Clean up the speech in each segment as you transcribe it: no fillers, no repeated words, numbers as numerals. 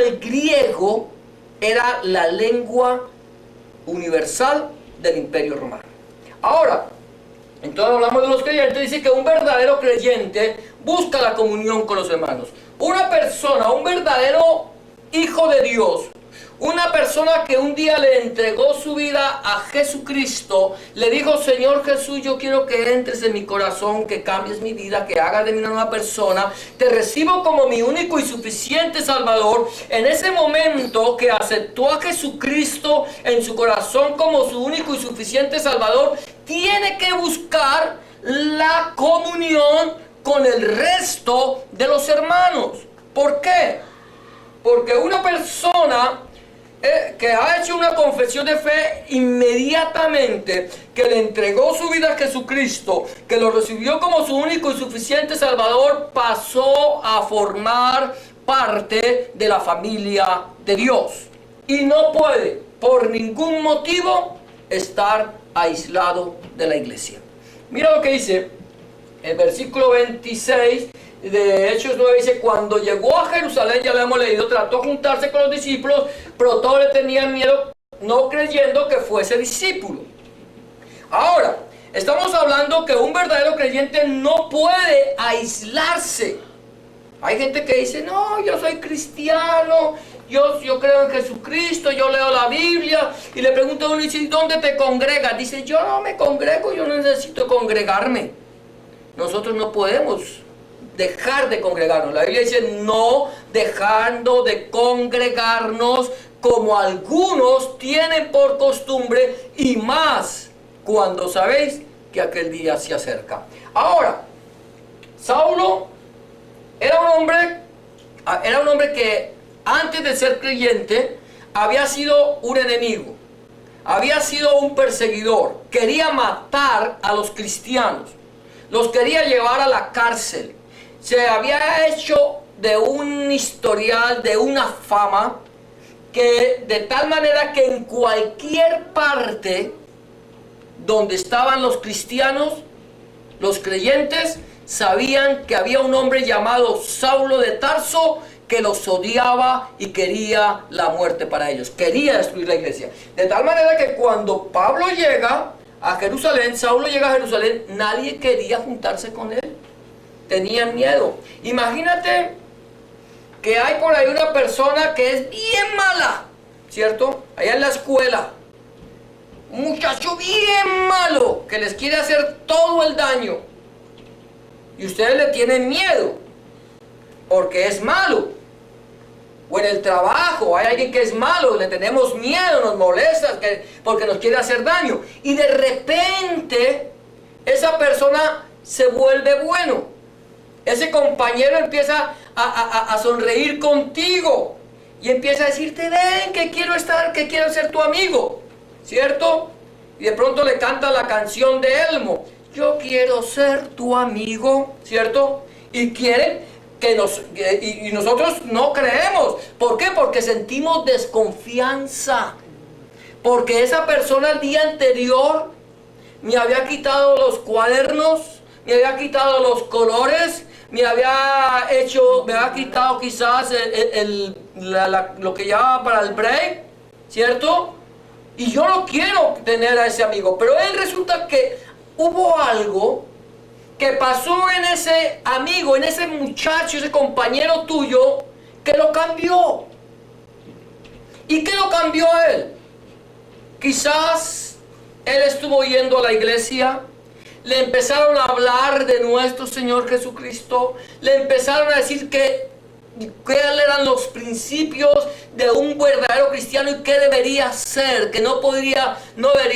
el griego era la lengua universal del Imperio Romano. Ahora, entonces hablamos de los creyentes, dice que un verdadero creyente busca la comunión con los hermanos. Una persona, un verdadero hijo de Dios, una persona que un día le entregó su vida a Jesucristo, le dijo: Señor Jesús, yo quiero que entres en mi corazón, que cambies mi vida, que hagas de mí una nueva persona, te recibo como mi único y suficiente Salvador. En ese momento que aceptó a Jesucristo en su corazón como su único y suficiente Salvador, tiene que buscar la comunión con el resto de los hermanos. ¿Por qué? Porque una persona que ha hecho una confesión de fe, inmediatamente que le entregó su vida a Jesucristo, que lo recibió como su único y suficiente Salvador, pasó a formar parte de la familia de Dios. Y no puede, por ningún motivo, estar aislado de la iglesia. Mira lo que dice el versículo 26 de Hechos 9, dice: cuando llegó a Jerusalén, ya lo hemos leído, trató de juntarse con los discípulos, pero todos le tenían miedo, no creyendo que fuese discípulo. Ahora, estamos hablando que un verdadero creyente no puede aislarse. Hay gente que dice: no, yo soy cristiano, yo creo en Jesucristo, yo leo la Biblia. Y le pregunto a uno, dice: ¿dónde te congregas? Dice: yo no me congrego, yo no necesito congregarme. Nosotros no podemos dejar de congregarnos. La Biblia dice: no dejando de congregarnos como algunos tienen por costumbre, y más cuando sabéis que aquel día se acerca. Ahora, Saulo era un hombre que antes de ser creyente había sido un enemigo, había sido un perseguidor, quería matar a los cristianos, los quería llevar a la cárcel. Se había hecho de un historial, de una fama, que de tal manera que en cualquier parte donde estaban los cristianos, los creyentes, sabían que había un hombre llamado Saulo de Tarso que los odiaba y quería la muerte para ellos, quería destruir la iglesia. De tal manera que cuando Pablo llega a Jerusalén, Saulo llega a Jerusalén, nadie quería juntarse con él. Tenían miedo. Imagínate que hay por ahí una persona que es bien mala, ¿cierto? Allá en la escuela, un muchacho bien malo que les quiere hacer todo el daño, y ustedes le tienen miedo porque es malo. O en el trabajo hay alguien que es malo, le tenemos miedo, nos molesta porque nos quiere hacer daño, y de repente esa persona se vuelve bueno. Ese compañero empieza a sonreír contigo y empieza a decirte: ven, que quiero ser tu amigo, ¿cierto? Y de pronto le canta la canción de Elmo: yo quiero ser tu amigo, ¿cierto? Y quieren y nosotros no creemos. ¿Por qué? Porque sentimos desconfianza, porque esa persona el día anterior me había quitado los cuadernos, me había quitado los colores, me había quitado quizás lo que llevaba para el break, ¿cierto? Y yo no quiero tener a ese amigo. Pero él resulta que hubo algo que pasó en ese amigo, en ese muchacho, ese compañero tuyo, que lo cambió. ¿Y qué lo cambió a él? Quizás él estuvo yendo a la iglesia, le empezaron a hablar de nuestro Señor Jesucristo, le empezaron a decir cuáles eran los principios de un verdadero cristiano y qué debería ser, que no debería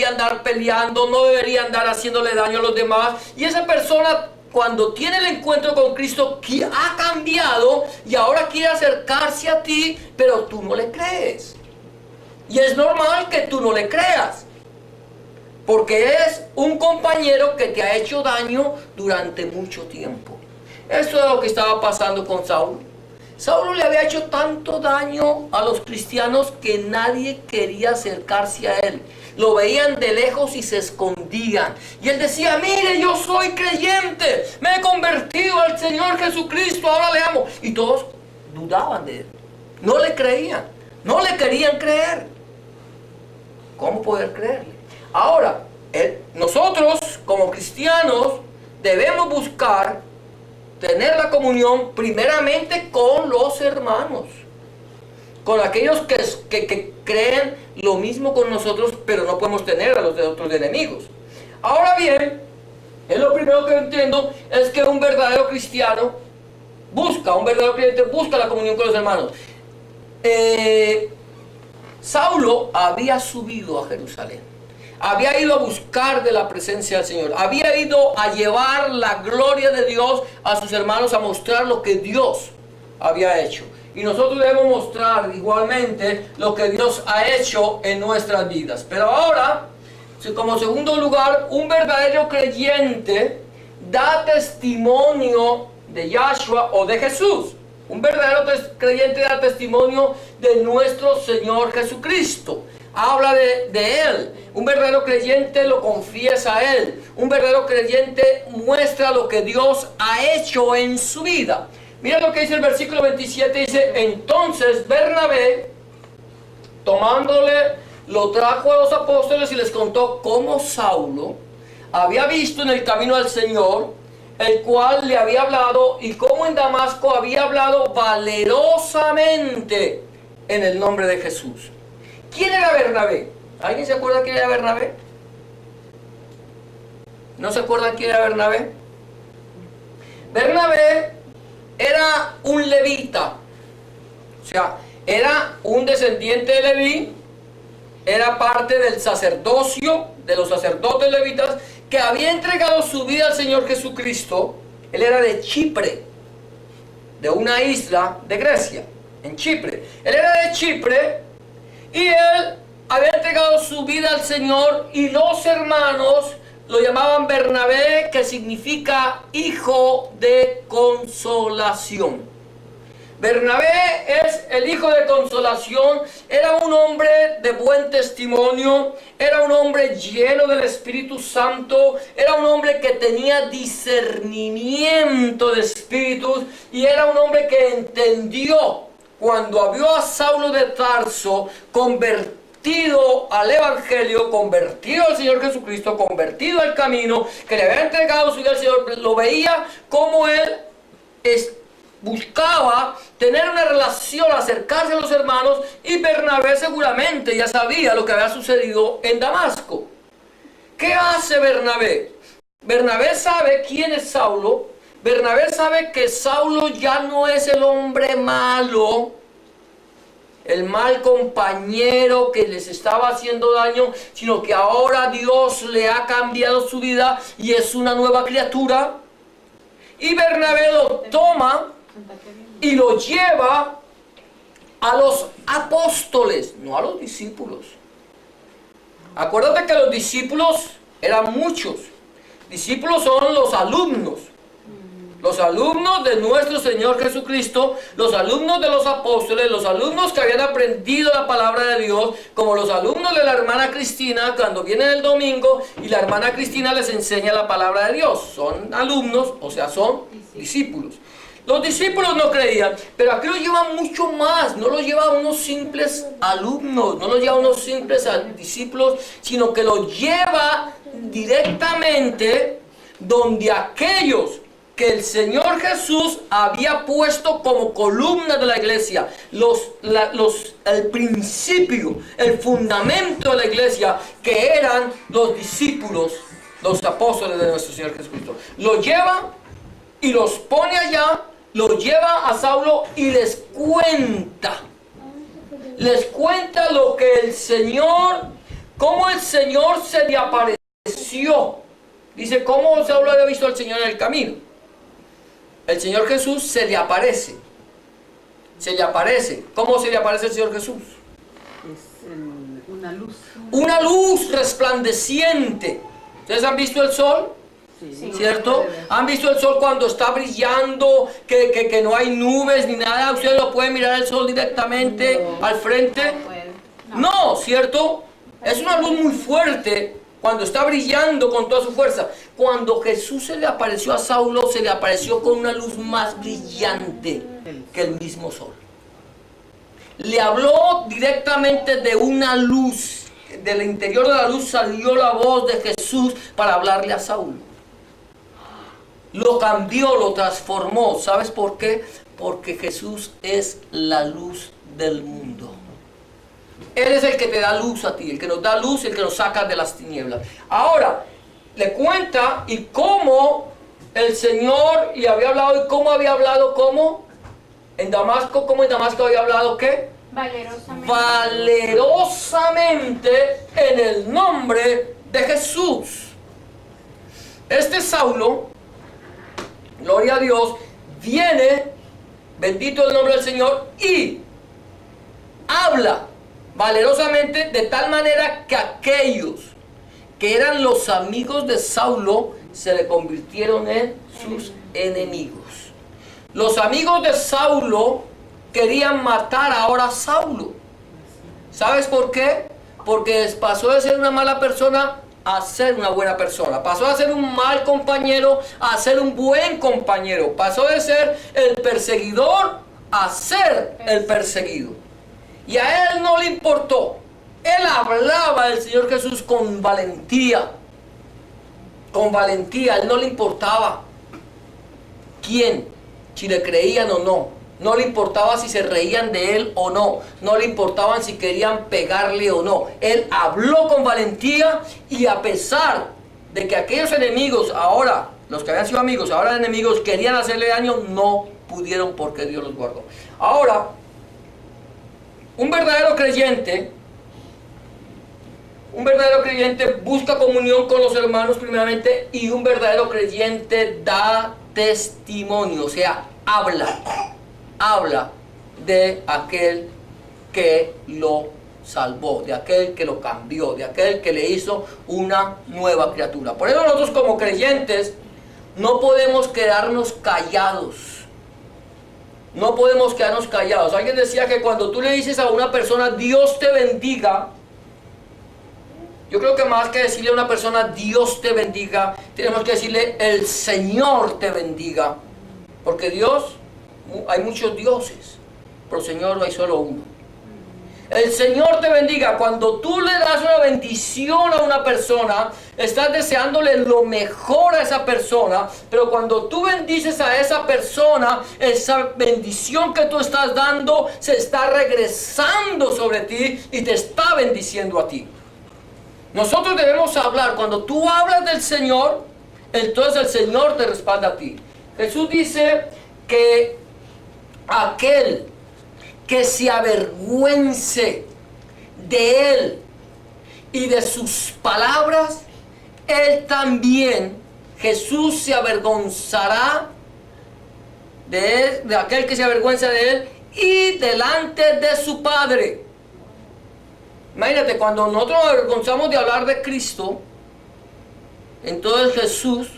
andar peleando, no debería andar haciéndole daño a los demás. Y esa persona, cuando tiene el encuentro con Cristo, ha cambiado y ahora quiere acercarse a ti, pero tú no le crees. Y es normal que tú no le creas, porque es un compañero que te ha hecho daño durante mucho tiempo. Eso es lo que estaba pasando con Saulo. Saulo le había hecho tanto daño a los cristianos que nadie quería acercarse a él. Lo veían de lejos y se escondían. Y él decía: mire, yo soy creyente, me he convertido al Señor Jesucristo, ahora le amo. Y todos dudaban de él. No le creían, no le querían creer. ¿Cómo poder creerle? Ahora, nosotros como cristianos debemos buscar tener la comunión primeramente con los hermanos, con aquellos que creen lo mismo con nosotros, pero no podemos tener a los de otros enemigos. Ahora bien, es lo primero que entiendo, es que un verdadero cristiano un verdadero creyente busca la comunión con los hermanos. Saulo había subido a Jerusalén, había ido a buscar de la presencia del Señor, había ido a llevar la gloria de Dios a sus hermanos, a mostrar lo que Dios había hecho. Y nosotros debemos mostrar igualmente lo que Dios ha hecho en nuestras vidas. Pero ahora, como segundo lugar, un verdadero creyente da testimonio de Yahshua o de Jesús. Un verdadero creyente da testimonio de nuestro Señor Jesucristo. Habla de Él. Un verdadero creyente lo confiesa a Él. Un verdadero creyente muestra lo que Dios ha hecho en su vida. Mira lo que dice el versículo 27. Dice, entonces Bernabé, tomándole, lo trajo a los apóstoles y les contó cómo Saulo había visto en el camino al Señor, el cual le había hablado, y cómo en Damasco había hablado valerosamente en el nombre de Jesús. ¿Quién era Bernabé? ¿Alguien se acuerda quién era Bernabé? ¿No se acuerdan quién era Bernabé? Bernabé era un levita, o sea, era un descendiente de Leví, era parte del sacerdocio, de los sacerdotes levitas, que había entregado su vida al Señor Jesucristo. Él era de Chipre, de una isla de Grecia, en Chipre. Él era de Chipre y él había entregado su vida al Señor, y los hermanos lo llamaban Bernabé, que significa hijo de consolación. Bernabé es el hijo de consolación. Era un hombre de buen testimonio, era un hombre lleno del Espíritu Santo, era un hombre que tenía discernimiento de espíritus, y era un hombre que entendió cuando vio a Saulo de Tarso convertido al Evangelio, convertido al Señor Jesucristo, convertido al camino, que le había entregado su vida al Señor. Lo veía como él buscaba tener una relación, acercarse a los hermanos, y Bernabé seguramente ya sabía lo que había sucedido en Damasco. ¿Qué hace Bernabé? Bernabé sabe quién es Saulo. Bernabé sabe que Saulo ya no es el hombre malo, el mal compañero que les estaba haciendo daño, sino que ahora Dios le ha cambiado su vida y es una nueva criatura. Y Bernabé lo toma y lo lleva a los apóstoles, no a los discípulos. Acuérdate que los discípulos eran muchos. Discípulos son los alumnos de nuestro Señor Jesucristo, los alumnos de los apóstoles, los alumnos que habían aprendido la palabra de Dios, como los alumnos de la hermana Cristina cuando vienen el domingo y la hermana Cristina les enseña la palabra de Dios. Son alumnos, o sea, son discípulos. Los discípulos no creían, pero aquí lo lleva mucho más. No lo lleva a unos simples alumnos, no lo lleva a unos simples discípulos, sino que lo lleva directamente donde aquellos que el Señor Jesús había puesto como columna de la iglesia, el principio, el fundamento de la iglesia, que eran los discípulos, los apóstoles de nuestro Señor Jesucristo. Lo lleva y los pone allá, lo lleva a Saulo y les cuenta lo que el Señor, cómo el Señor se le apareció. Dice, cómo Saulo había visto al Señor en el camino. El Señor Jesús se le aparece. ¿Cómo se le aparece el Señor Jesús? Es una luz. Una luz resplandeciente. ¿Ustedes han visto el sol? Sí. ¿Cierto? ¿Han visto el sol cuando está brillando, que no hay nubes ni nada? ¿Ustedes lo pueden mirar el sol directamente al frente? No, ¿cierto? Es una luz muy fuerte cuando está brillando con toda su fuerza. Cuando Jesús se le apareció a Saulo, se le apareció con una luz más brillante que el mismo sol. le habló directamente de una luz. Del interior de la luz salió la voz de Jesús para hablarle a Saulo. Lo cambió, lo transformó. ¿Sabes por qué? Porque Jesús es la luz del mundo. Él es el que te da luz a ti, el que nos da luz, el que nos saca de las tinieblas. Ahora, le cuenta y cómo el Señor le había hablado y cómo había hablado, cómo en Damasco, cómo en Damasco había hablado, ¿qué? Valerosamente en el nombre de Jesús. Este Saulo, gloria a Dios, viene, bendito el nombre del Señor, y habla valerosamente de tal manera que aquellos que eran los amigos de Saulo se le convirtieron en sus enemigos. Los amigos de Saulo querían matar ahora a Saulo. ¿Sabes por qué? Porque pasó de ser una mala persona a ser una buena persona. Pasó a ser un mal compañero a ser un buen compañero. Pasó de ser el perseguidor a ser el perseguido. Y a él no le importó. Él hablaba del Señor Jesús con valentía. Con valentía. A él no le importaba quién, si le creían o no. No le importaba si se reían de él o no. No le importaban si querían pegarle o no. Él habló con valentía, y a pesar de que aquellos enemigos, ahora, los que habían sido amigos, ahora enemigos, querían hacerle daño, no pudieron porque Dios los guardó. Ahora, un verdadero creyente busca comunión con los hermanos primeramente, y un verdadero creyente da testimonio, o sea, habla de aquel que lo salvó, de aquel que lo cambió, de aquel que le hizo una nueva criatura. Por eso nosotros como creyentes no podemos quedarnos callados. No podemos quedarnos callados. Alguien decía que cuando tú le dices a una persona Dios te bendiga, yo creo que más que decirle a una persona Dios te bendiga, tenemos que decirle el Señor te bendiga. Porque Dios, hay muchos dioses, pero Señor hay solo uno. El Señor te bendiga. Cuando tú le das una bendición a una persona, estás deseándole lo mejor a esa persona. Pero cuando tú bendices a esa persona, esa bendición que tú estás dando se está regresando sobre ti y te está bendiciendo a ti. Nosotros debemos hablar. Cuando tú hablas del Señor, entonces el Señor te respalda a ti. Jesús dice que aquel que se avergüence de él y de sus palabras, él también, Jesús, se avergonzará de él, de aquel que se avergüenza de él, y delante de su Padre. Imagínate, cuando nosotros nos avergonzamos de hablar de Cristo, entonces Jesús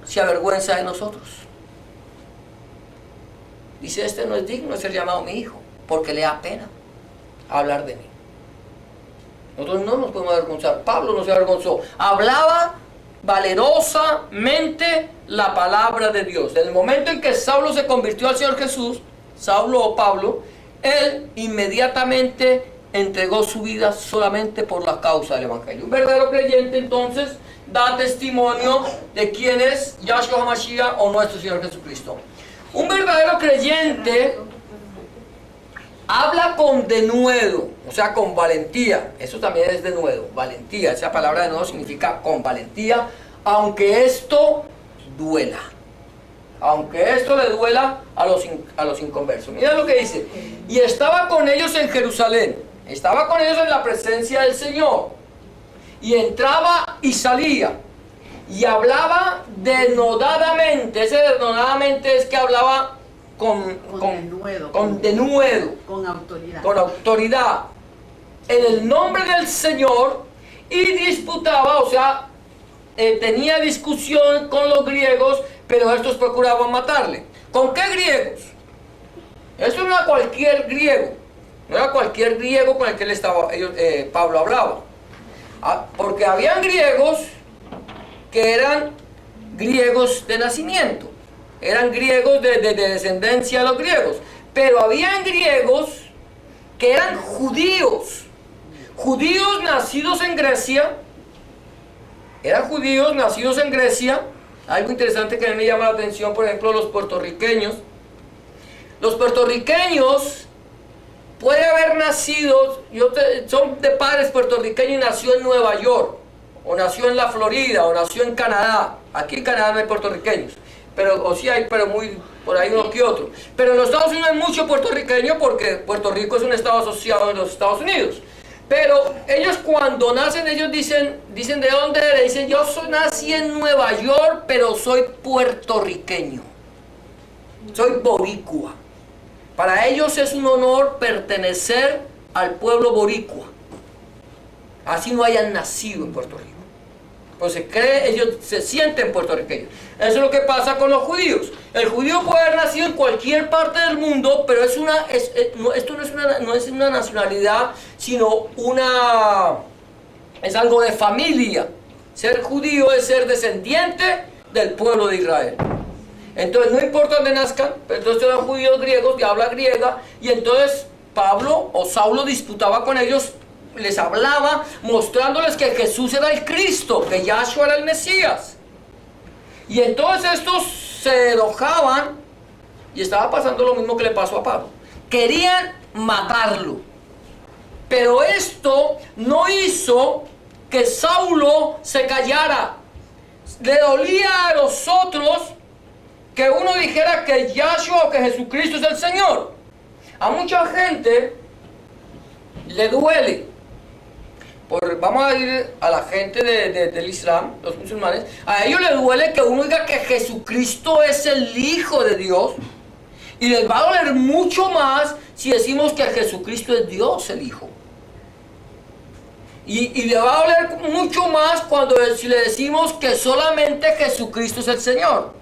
se avergüenza de nosotros. Dice, este no es digno de ser llamado mi hijo, porque le da pena hablar de mí. Nosotros no nos podemos avergonzar. Pablo no se avergonzó. Hablaba valerosamente la palabra de Dios. En el momento en que Saulo se convirtió al Señor Jesús, Saulo o Pablo, él inmediatamente entregó su vida solamente por la causa del Evangelio. Un verdadero creyente entonces da testimonio de quién es Yahshua HaMashiach o nuestro Señor Jesucristo. Un verdadero creyente habla con denuedo, o sea, con valentía. Eso también es denuedo, valentía. Esa palabra denuedo significa con valentía, aunque esto duela. Aunque esto le duela a los inconversos. Mira lo que dice. Y estaba con ellos en Jerusalén. Estaba con ellos en la presencia del Señor. Y entraba y salía. Y hablaba denodadamente. Ese denodadamente es que hablaba con denuedo. Con autoridad. En el nombre del Señor. Y disputaba, o sea, tenía discusión con los griegos, pero estos procuraban matarle. ¿Con qué griegos? Eso no era cualquier griego. No era cualquier griego con el que Pablo hablaba. Porque habían griegos que eran griegos de nacimiento. Eran griegos de descendencia de los griegos. Pero habían griegos que eran judíos, judíos nacidos en Grecia, eran judíos nacidos en Grecia. Algo interesante que a mí me llama la atención, por ejemplo, los puertorriqueños. Los puertorriqueños puede haber nacido, son de padres puertorriqueños y nació en Nueva York, o nació en la Florida, o nació en Canadá. Aquí en Canadá no hay puertorriqueños, pero, o sí hay, pero muy, por ahí uno que otro. Pero en los Estados Unidos hay mucho puertorriqueño porque Puerto Rico es un estado asociado de los Estados Unidos. Pero ellos cuando nacen, ellos dicen ¿de dónde eres? Dicen, nací en Nueva York, pero soy puertorriqueño. Soy boricua. Para ellos es un honor pertenecer al pueblo boricua. Así no hayan nacido en Puerto Rico. Pues ellos se sienten puertorriqueños. Eso es lo que pasa con los judíos. El judío puede haber nacido en cualquier parte del mundo, pero esto no es una nacionalidad, sino es algo de familia. Ser judío es ser descendiente del pueblo de Israel. Entonces no importa dónde nazcan, pero entonces eran judíos griegos de habla griega, y entonces Pablo o Saulo disputaba con ellos, les hablaba mostrándoles que Jesús era el Cristo, que Yahshua era el Mesías. Y entonces estos se enojaban, y estaba pasando lo mismo que le pasó a Pablo. Querían matarlo. Pero esto no hizo que Saulo se callara. Le dolía a los otros que uno dijera que Yahshua o que Jesucristo es el Señor. A mucha gente le duele. Vamos a ir a la gente del Islam, los musulmanes. A ellos les duele que uno diga que Jesucristo es el Hijo de Dios. Y les va a doler mucho más si decimos que Jesucristo es Dios el Hijo. Y le va a doler mucho más si le decimos que solamente Jesucristo es el Señor.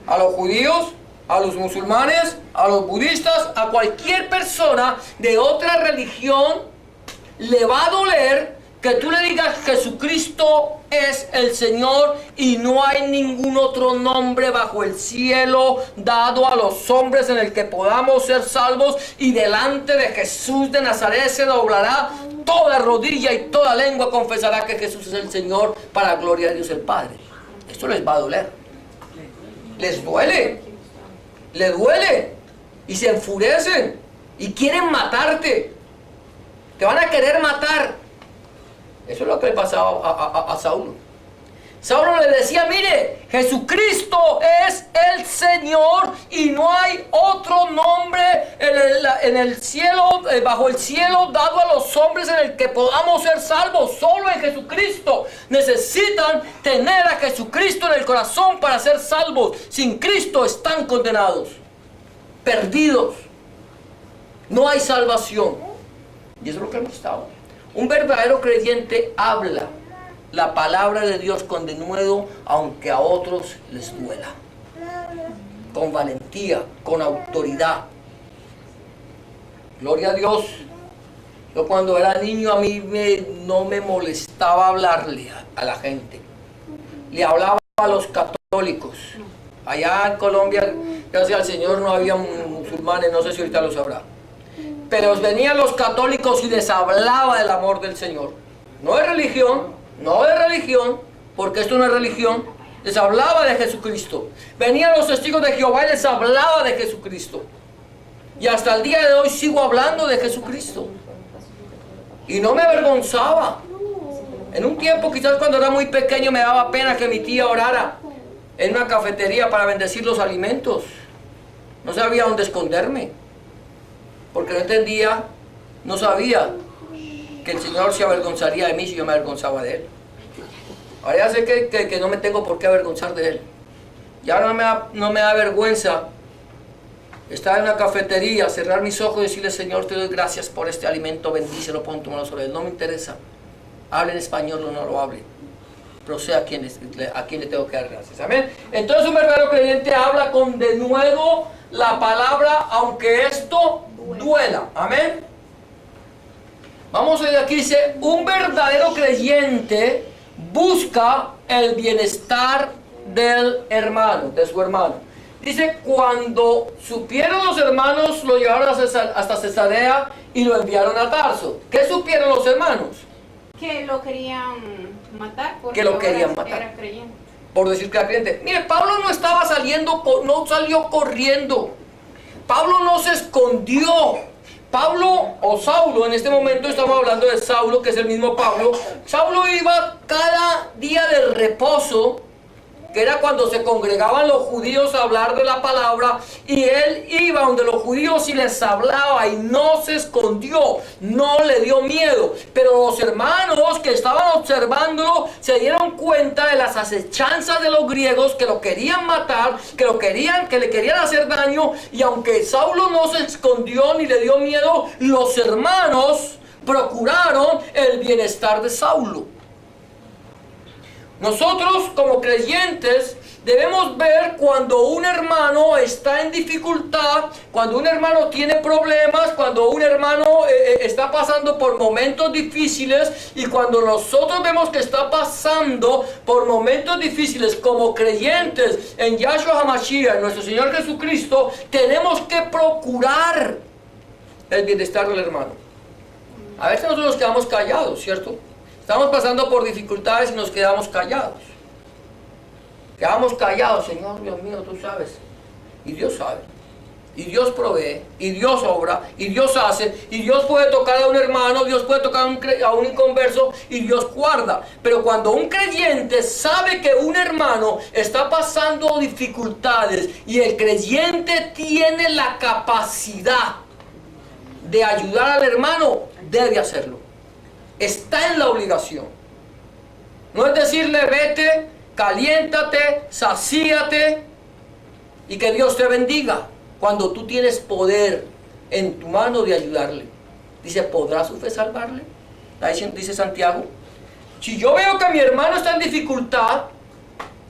A los judíos, a los musulmanes, a los budistas, a cualquier persona de otra religión, le va a doler que tú le digas Jesucristo es el Señor y no hay ningún otro nombre bajo el cielo dado a los hombres en el que podamos ser salvos, y delante de Jesús de Nazaret se doblará toda rodilla y toda lengua confesará que Jesús es el Señor, para gloria de Dios el Padre. Esto les va a doler. Les duele. Les duele. Y se enfurecen. Y quieren matarte. Te van a querer matar. Eso es lo que le pasaba a Saulo. Saulo le decía, mire, Jesucristo es el Señor y no hay otro nombre en el cielo, bajo el cielo, dado a los hombres en el que podamos ser salvos. Solo en Jesucristo. Necesitan tener a Jesucristo en el corazón para ser salvos. Sin Cristo están condenados, perdidos. No hay salvación. Y eso es lo que hemos estado. Un verdadero creyente habla la palabra de Dios con denuedo, aunque a otros les duela. Con valentía, con autoridad. Gloria a Dios. Yo cuando era niño a mí no me molestaba hablarle a la gente. Le hablaba a los católicos. Allá en Colombia, gracias al Señor, no había musulmanes, no sé si ahorita lo sabrá. Pero venían los católicos y les hablaba del amor del Señor. No de religión, porque esto no es religión. Les hablaba de Jesucristo. Venían los testigos de Jehová y les hablaba de Jesucristo. Y hasta el día de hoy sigo hablando de Jesucristo. Y no me avergonzaba. En un tiempo, quizás cuando era muy pequeño, me daba pena que mi tía orara en una cafetería para bendecir los alimentos. No sabía dónde esconderme. Porque no entendía, no sabía que el Señor se avergonzaría de mí si yo me avergonzaba de Él. Ahora ya sé que no me tengo por qué avergonzar de Él. Ya no me da vergüenza estar en una cafetería, cerrar mis ojos y decirle, Señor, te doy gracias por este alimento, bendícelo, pon tu mano sobre él. No me interesa. Hable en español o no lo hable. Pero sé a quién le tengo que dar gracias. Amén. Entonces un verdadero creyente habla con denuedo la palabra, aunque esto duela. Amén. Vamos a ver aquí, dice, un verdadero creyente busca el bienestar del hermano, de su hermano. Dice, cuando supieron los hermanos, lo llevaron hasta Cesarea y lo enviaron a Tarso. ¿Qué supieron los hermanos? Que lo querían matar porque Que lo querían ahora matar. era creyente. Por decir que era creyente. Mire, Pablo no estaba saliendo, no salió corriendo. Pablo no se escondió. Pablo o Saulo, en este momento estamos hablando de Saulo, que es el mismo Pablo. Saulo iba cada día de reposo, que era cuando se congregaban los judíos a hablar de la palabra, y él iba donde los judíos y les hablaba y no se escondió, no le dio miedo. Pero los hermanos que estaban observándolo se dieron cuenta de las acechanzas de los griegos, que lo querían matar, que le querían hacer daño, y aunque Saulo no se escondió ni le dio miedo, los hermanos procuraron el bienestar de Saulo. Nosotros como creyentes debemos ver cuando un hermano está en dificultad, cuando un hermano tiene problemas, cuando un hermano está pasando por momentos difíciles, y cuando nosotros vemos que está pasando por momentos difíciles como creyentes en Yahshua HaMashiach, en nuestro Señor Jesucristo, tenemos que procurar el bienestar del hermano. A veces nosotros nos quedamos callados, ¿cierto? Estamos pasando por dificultades y nos quedamos callados. Quedamos callados, Señor, Dios mío, tú sabes. Y Dios sabe. Y Dios provee. Y Dios obra. Y Dios hace. Y Dios puede tocar a un hermano. Dios puede tocar a un inconverso. Y Dios guarda. Pero cuando un creyente sabe que un hermano está pasando dificultades y el creyente tiene la capacidad de ayudar al hermano, debe hacerlo. Está en la obligación. No es decirle vete, caliéntate, sacíate y que Dios te bendiga, cuando tú tienes poder en tu mano de ayudarle. Dice, ¿podrá su fe salvarle? Dice Santiago. Si yo veo que mi hermano está en dificultad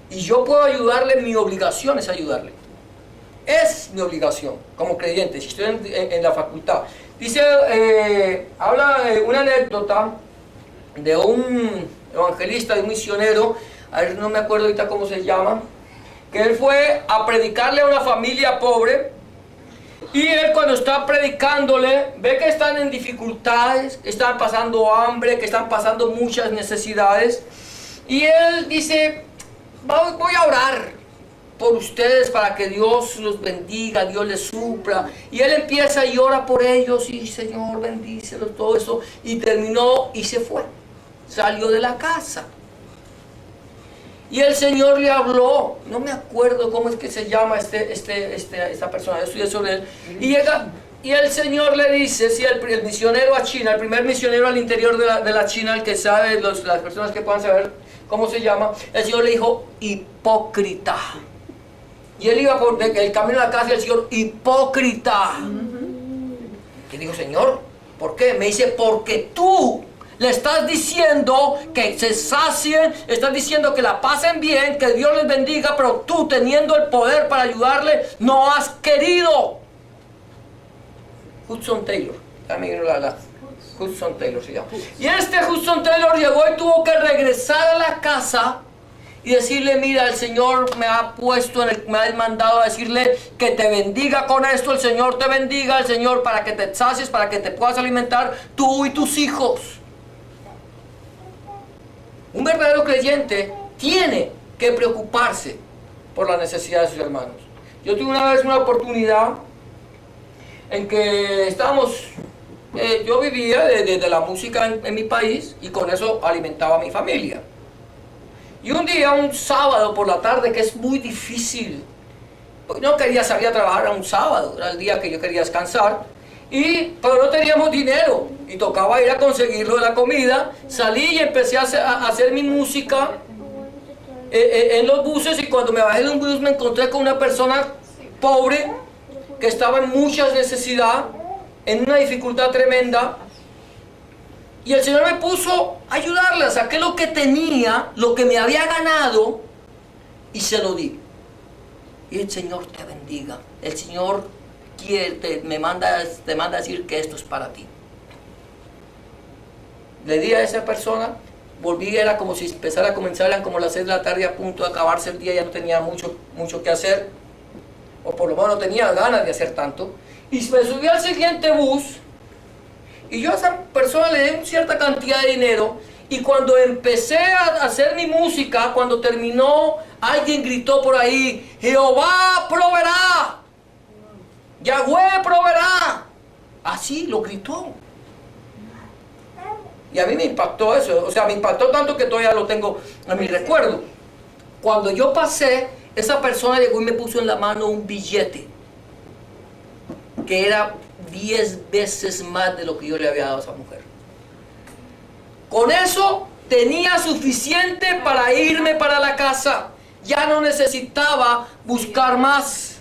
y yo puedo ayudarle, mi obligación es ayudarle. Es mi obligación como creyente, si estoy en la facultad. Dice, habla una anécdota de un evangelista, de un misionero, a ver, no me acuerdo ahorita cómo se llama, que él fue a predicarle a una familia pobre, y él cuando está predicándole, ve que están en dificultades, que están pasando hambre, que están pasando muchas necesidades, y él dice, voy a orar por ustedes para que Dios los bendiga, Dios les supla. Y él empieza y ora por ellos, y Señor, bendícelos, todo eso. Y terminó y se fue. Salió de la casa. Y el Señor le habló, no me acuerdo cómo es que se llama esta persona, yo estudié sobre él. Y llega, y el Señor le dice, si el misionero a China, el primer misionero al interior de la China, el que sabe, las personas que puedan saber cómo se llama, el Señor le dijo, hipócrita. Y él iba por el camino a la casa y el Señor, hipócrita. Y digo, Señor, ¿por qué? Me dice, porque tú le estás diciendo que se sacien, estás diciendo que la pasen bien, que Dios les bendiga, pero tú, teniendo el poder para ayudarle, no has querido. Hudson Taylor, también Hudson Taylor se llama. Y Hudson Taylor llegó y tuvo que regresar a la casa y decirle, mira, el Señor me ha puesto, me ha mandado a decirle que te bendiga con esto, el Señor te bendiga, el Señor, para que te sacies, para que te puedas alimentar tú y tus hijos. Un verdadero creyente tiene que preocuparse por las necesidades de sus hermanos. Yo tuve una vez una oportunidad en que estábamos, yo vivía de la música en mi país, y con eso alimentaba a mi familia. Y un día, un sábado por la tarde, que es muy difícil, no quería salir a trabajar a un sábado, era el día que yo quería descansar, pero no teníamos dinero y tocaba ir a conseguirlo de la comida. Salí y empecé a hacer mi música en los buses, y cuando me bajé de un bus me encontré con una persona pobre que estaba en mucha necesidad, en una dificultad tremenda. Y el Señor me puso a ayudarla, saqué lo que tenía, lo que me había ganado, y se lo di. Y el Señor te bendiga. El Señor te manda a decir que esto es para ti. Le di a esa persona, volví, era como si empezara a comenzar, eran como las 6 de la tarde, a punto de acabarse el día, ya no tenía mucho que hacer. o por lo menos no tenía ganas de hacer tanto, y me subí al siguiente bus, y yo a esa persona le di una cierta cantidad de dinero, y cuando empecé a hacer mi música, cuando terminó, alguien gritó por ahí, Jehová proveerá, Yahweh proveerá. Así lo gritó. Y a mí me impactó eso, o sea, me impactó tanto que todavía lo tengo en mi recuerdo. Cuando yo pasé, esa persona llegó y me puso en la mano un billete que era 10 veces más de lo que yo le había dado a esa mujer. Con eso tenía suficiente para irme para la casa. Ya no necesitaba buscar más.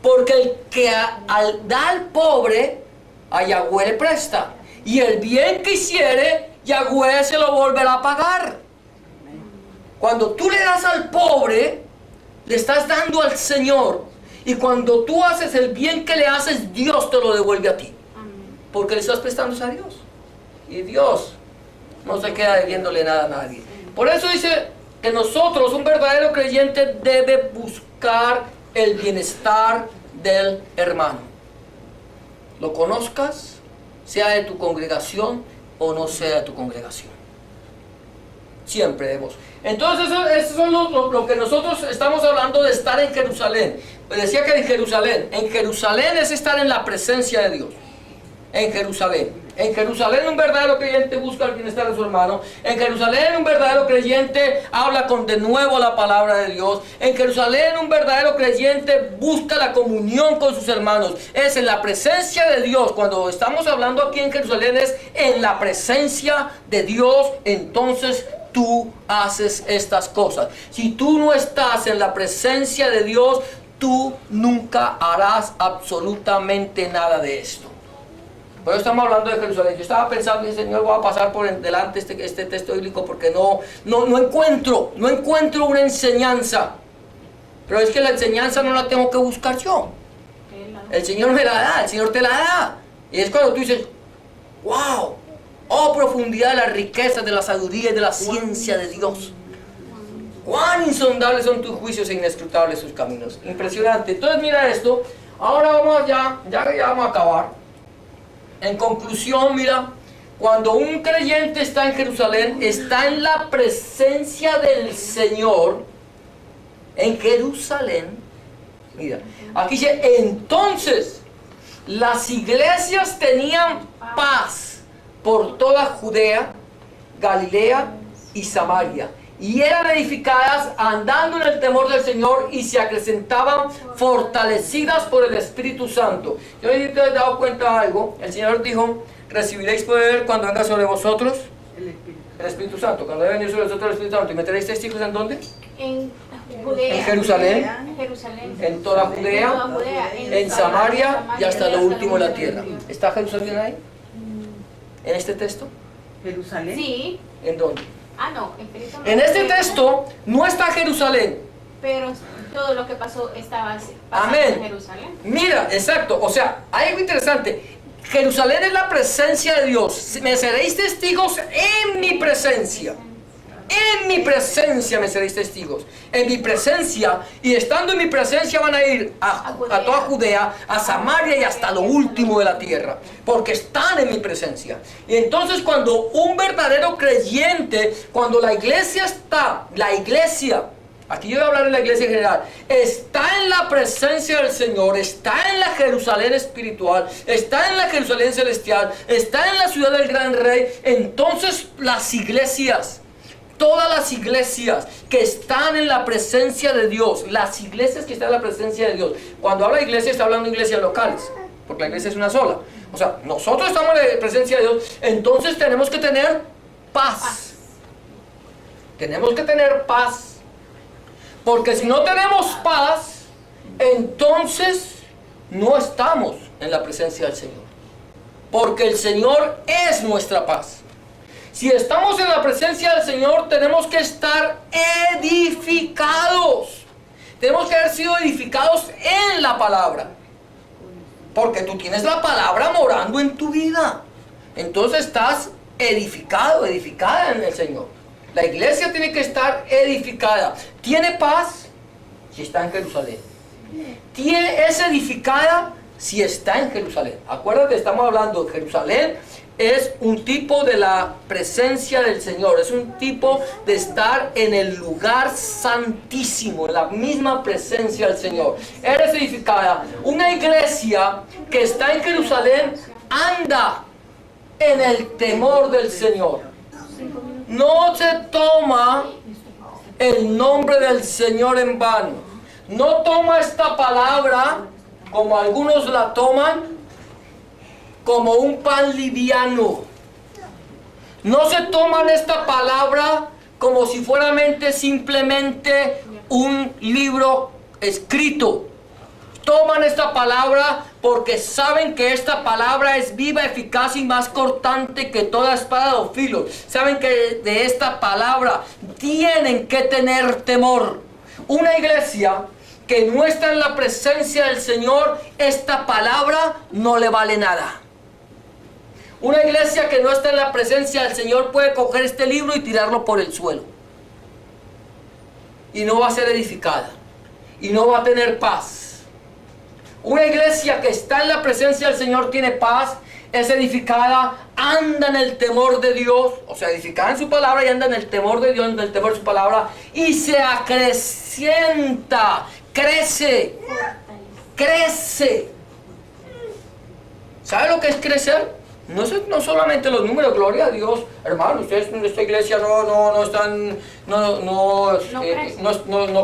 Porque el que da al pobre, a Yahweh le presta. Y el bien que hiciere, Yahweh se lo volverá a pagar. Cuando tú le das al pobre, le estás dando al Señor. Y cuando tú haces el bien que le haces, Dios te lo devuelve a ti. Porque le estás prestando a Dios. Y Dios no se queda debiéndole nada a nadie. Por eso dice que nosotros, un verdadero creyente, debe buscar el bienestar del hermano. Lo conozcas, sea de tu congregación o no sea de tu congregación. Siempre debemos. Entonces eso son lo que nosotros estamos hablando de estar en Jerusalén. Pues decía que en Jerusalén es estar en la presencia de Dios. En Jerusalén un verdadero creyente busca el bienestar de su hermano. En Jerusalén un verdadero creyente habla con de nuevo la palabra de Dios. En Jerusalén un verdadero creyente busca la comunión con sus hermanos. Es en la presencia de Dios. Cuando estamos hablando aquí en Jerusalén es en la presencia de Dios. Entonces tú haces estas cosas. Si tú no estás en la presencia de Dios, tú nunca harás absolutamente nada de esto. Por eso estamos hablando de Jerusalén. Yo estaba pensando, y Señor, voy a pasar por delante este texto bíblico porque no encuentro una enseñanza. Pero es que la enseñanza no la tengo que buscar yo. El Señor me la da, el Señor te la da. Y es cuando tú dices, wow, oh profundidad de las riquezas, de la sabiduría y de la ciencia de Dios. Cuán insondables son tus juicios e inescrutables sus caminos. Impresionante. Entonces mira esto. Ahora vamos ya vamos a acabar. En conclusión, mira, cuando un creyente está en Jerusalén, está en la presencia del Señor, en Jerusalén, mira, aquí dice, entonces, las iglesias tenían paz por toda Judea, Galilea y Samaria, y eran edificadas andando en el temor del Señor y se acrecentaban fortalecidas por el Espíritu Santo. Yo no sé si te has dado cuenta de algo. El Señor dijo, recibiréis poder cuando venga sobre vosotros el Espíritu Santo. Cuando venga sobre vosotros el Espíritu Santo. ¿Y meteréis testigos en dónde? En Judea. En Jerusalén. En toda Judea. En Samaria y hasta lo último de la tierra. ¿Está Jerusalén ahí? ¿En este texto? ¿Jerusalén? Sí. ¿En dónde? No, en este texto no está Jerusalén. Pero todo lo que pasó estaba pasando Amén. en Jerusalén. Mira, exacto. O sea, hay algo interesante. Jerusalén es la presencia de Dios. Me seréis testigos en mi presencia. En mi presencia me seréis testigos. En mi presencia. Y estando en mi presencia van a ir a toda Judea, a Samaria y hasta lo último de la tierra. Porque están en mi presencia. Y entonces cuando un verdadero creyente, cuando la iglesia está, aquí yo voy a hablar de la iglesia en general, está en la presencia del Señor, está en la Jerusalén espiritual, está en la Jerusalén celestial, está en la ciudad del gran rey, entonces las iglesias, todas las iglesias que están en la presencia de Dios, las iglesias que están en la presencia de Dios, cuando habla de iglesia está hablando de iglesias locales, porque la iglesia es una sola. O sea, nosotros estamos en la presencia de Dios, entonces tenemos que tener paz. Tenemos que tener paz. Porque si no tenemos paz, entonces no estamos en la presencia del Señor. Porque el Señor es nuestra paz. Si estamos en la presencia del Señor, tenemos que estar edificados. Tenemos que haber sido edificados en la palabra. Porque tú tienes la palabra morando en tu vida. Entonces estás edificado, edificada en el Señor. La iglesia tiene que estar edificada. ¿Tiene paz? Si está en Jerusalén. Es edificada si está en Jerusalén. Acuérdate, estamos hablando de Jerusalén. Es un tipo de la presencia del Señor, es un tipo de estar en el lugar santísimo, en la misma presencia del Señor. Eres edificada. Una iglesia que está en Jerusalén anda en el temor del Señor. No se toma el nombre del Señor en vano. No toma esta palabra, como algunos la toman, como un pan liviano. No se toman esta palabra como si fuera simplemente un libro escrito. Toman esta palabra porque saben que esta palabra es viva, eficaz y más cortante que toda espada de dos filos. Saben que de esta palabra tienen que tener temor. Una iglesia que no está en la presencia del Señor, esta palabra no le vale nada. Una iglesia que no está en la presencia del Señor puede coger este libro y tirarlo por el suelo. Y no va a ser edificada. Y no va a tener paz. Una iglesia que está en la presencia del Señor tiene paz, es edificada, anda en el temor de Dios. O sea, edificada en su palabra y anda en el temor de Dios, en el temor de su palabra. Y se acrecienta, crece. ¿Sabe lo que es crecer? No solamente los números, gloria a Dios, hermano, ustedes en esta iglesia no están, no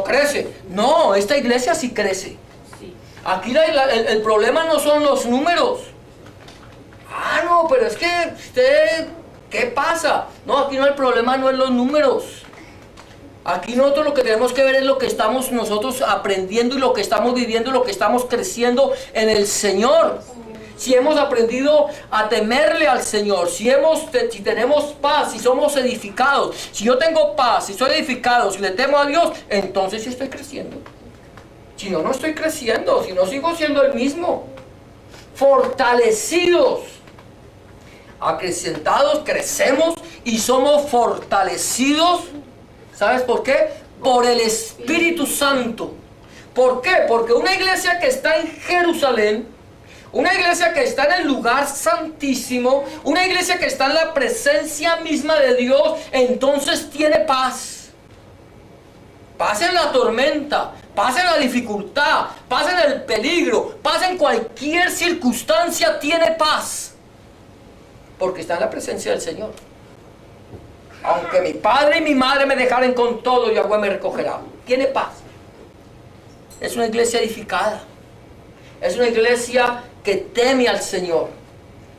crece. No, esta iglesia sí crece. Aquí el problema no son los números. No, pero es que usted, ¿qué pasa? No, aquí el problema no es los números. Aquí nosotros lo que tenemos que ver es lo que estamos nosotros aprendiendo y lo que estamos viviendo y lo que estamos creciendo en el Señor. Si hemos aprendido a temerle al Señor, si tenemos paz, si somos edificados, si yo tengo paz, si soy edificado, si le temo a Dios, entonces sí estoy creciendo. Si no, no estoy creciendo, si no sigo siendo el mismo. Fortalecidos, acrecentados, crecemos y somos fortalecidos. ¿Sabes por qué? Por el Espíritu Santo. ¿Por qué? Porque una iglesia que está en Jerusalén, una iglesia que está en el lugar santísimo, una iglesia que está en la presencia misma de Dios, entonces tiene paz. Paz en la tormenta, paz en la dificultad, paz en el peligro, paz en cualquier circunstancia, tiene paz. Porque está en la presencia del Señor. Aunque mi padre y mi madre me dejaren con todo, Yahweh me recogerá. Tiene paz. Es una iglesia edificada. Es una iglesia que teme al Señor.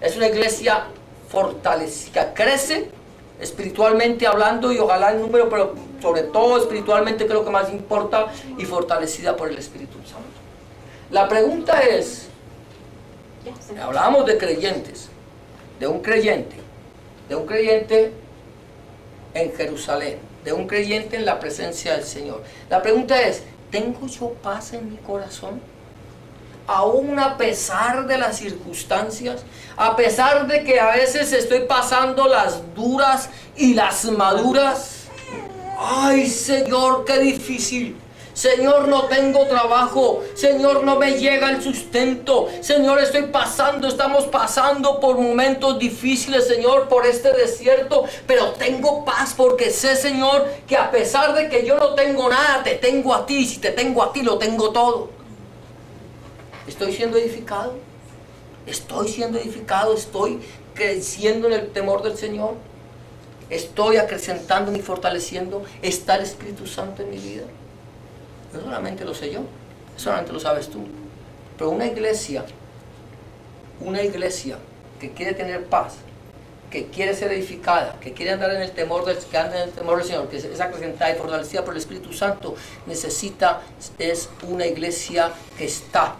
Es una iglesia fortalecida, crece espiritualmente hablando y ojalá en número, pero sobre todo espiritualmente, que es lo que más importa, y fortalecida por el Espíritu Santo. La pregunta es, hablamos de creyentes, de un creyente en Jerusalén, de un creyente en la presencia del Señor. La pregunta es, ¿tengo yo paz en mi corazón? Aún a pesar de las circunstancias, a pesar de que a veces estoy pasando las duras y las maduras. Ay, Señor, qué difícil. Señor, no tengo trabajo. Señor, no me llega el sustento. Señor, estamos pasando por momentos difíciles, Señor, por este desierto. Pero tengo paz porque sé, Señor, que a pesar de que yo no tengo nada, te tengo a ti. Y si te tengo a ti, lo tengo todo. ¿Estoy siendo edificado? ¿Estoy creciendo en el temor del Señor? ¿Estoy acrecentando y fortaleciendo? ¿Está el Espíritu Santo en mi vida? No solamente lo sé yo, solamente lo sabes tú. Pero una iglesia que quiere tener paz, que quiere ser edificada, que quiere andar en el temor del Señor, que es acrecentada y fortalecida por el Espíritu Santo, es una iglesia que está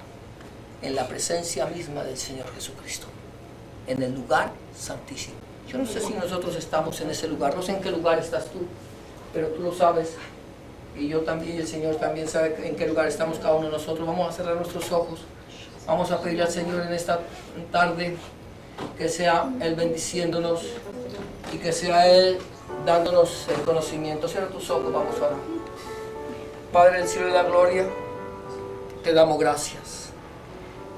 en la presencia misma del Señor Jesucristo, en el lugar santísimo. Yo no sé si nosotros estamos en ese lugar, no sé en qué lugar estás tú, pero tú lo sabes, y yo también, y el Señor también sabe en qué lugar estamos cada uno de nosotros. Vamos a cerrar nuestros ojos, vamos a pedirle al Señor en esta tarde que sea Él bendiciéndonos y que sea Él dándonos el conocimiento. Cierra tus ojos, vamos a orar. Padre del cielo y de la gloria, te te damos gracias,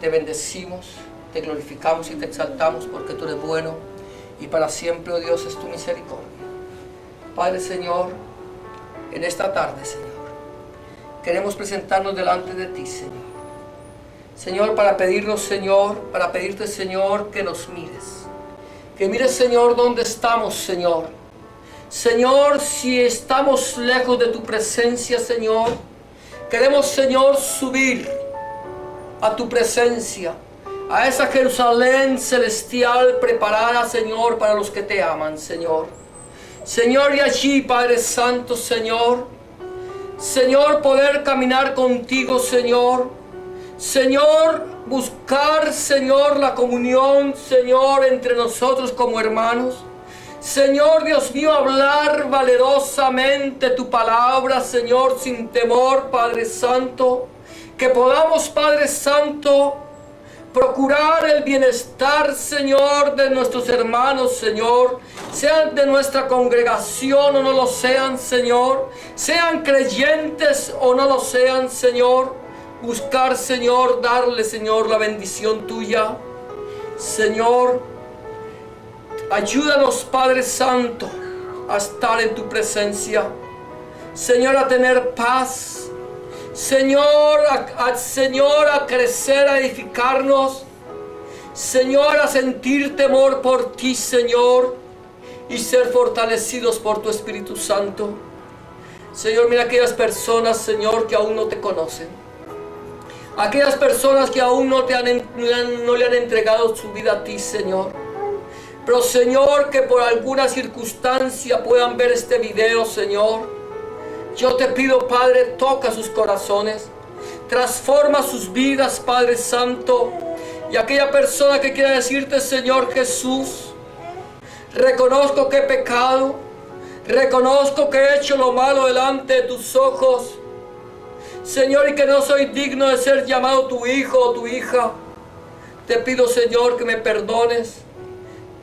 te bendecimos, te glorificamos y te exaltamos porque tú eres bueno y para siempre, oh Dios, es tu misericordia. Padre, Señor, en esta tarde, Señor, queremos presentarnos delante de ti, Señor. Señor, para pedirte, Señor, que nos mires. Que mires, Señor, dónde estamos, Señor. Señor, si estamos lejos de tu presencia, Señor, queremos, Señor, subir a tu presencia, a esa Jerusalén celestial preparada, Señor, para los que te aman, Señor. Señor, y allí, Padre Santo, Señor, poder caminar contigo, Señor. Señor, buscar, Señor, la comunión, Señor, entre nosotros como hermanos. Señor, Dios mío, hablar valerosamente tu palabra, Señor, sin temor, Padre Santo. Que podamos, Padre Santo, procurar el bienestar, Señor, de nuestros hermanos, Señor, sean de nuestra congregación o no lo sean, Señor, sean creyentes o no lo sean, Señor. Buscar, Señor, darle, Señor, la bendición tuya. Señor, ayúdanos, Padre Santo, a estar en tu presencia. Señor, a tener paz. Señor, a crecer, a edificarnos. Señor, a sentir temor por ti, Señor, y ser fortalecidos por tu Espíritu Santo. Señor, mira aquellas personas, Señor, que aún no te conocen. Aquellas personas que aún no le han entregado su vida a ti, Señor. Pero, Señor, que por alguna circunstancia puedan ver este video, Señor. Yo te pido, Padre, toca sus corazones. Transforma sus vidas, Padre Santo. Y aquella persona que quiera decirte, Señor Jesús, reconozco que he pecado. Reconozco que he hecho lo malo delante de tus ojos. Señor, y que no soy digno de ser llamado tu hijo o tu hija. Te pido, Señor, que me perdones,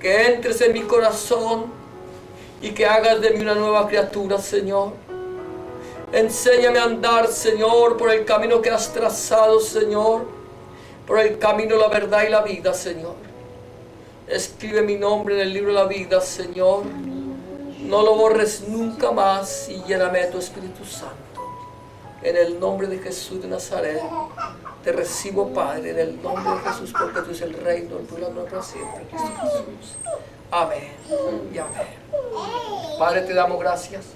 que entres en mi corazón y que hagas de mí una nueva criatura, Señor. Enséñame a andar, Señor, por el camino que has trazado, Señor, por el camino, la verdad y la vida, Señor. Escribe mi nombre en el libro de la vida, Señor. No lo borres nunca más y lléname de tu Espíritu Santo. En el nombre de Jesús de Nazaret, te recibo, Padre, en el nombre de Jesús, porque tú eres el reino, tú la gloria para siempre, Cristo Jesús. Amén y amén. Padre, te damos gracias,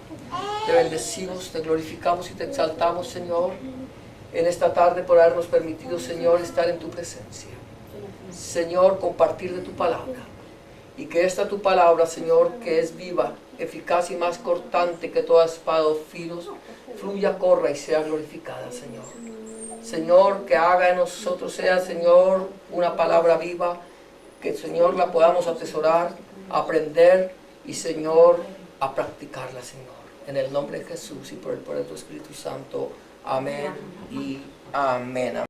te bendecimos, te glorificamos y te exaltamos, Señor, en esta tarde por habernos permitido, Señor, estar en tu presencia. Señor, compartir de tu palabra. Y que esta tu palabra, Señor, que es viva, eficaz y más cortante que toda espada o filos, fluya, corra y sea glorificada, Señor. Señor, que haga en nosotros sea, Señor, una palabra viva, que, Señor, la podamos atesorar, aprender y, Señor, a practicarla, Señor. En el nombre de Jesús y por el poder de tu Espíritu Santo. Amén y amén.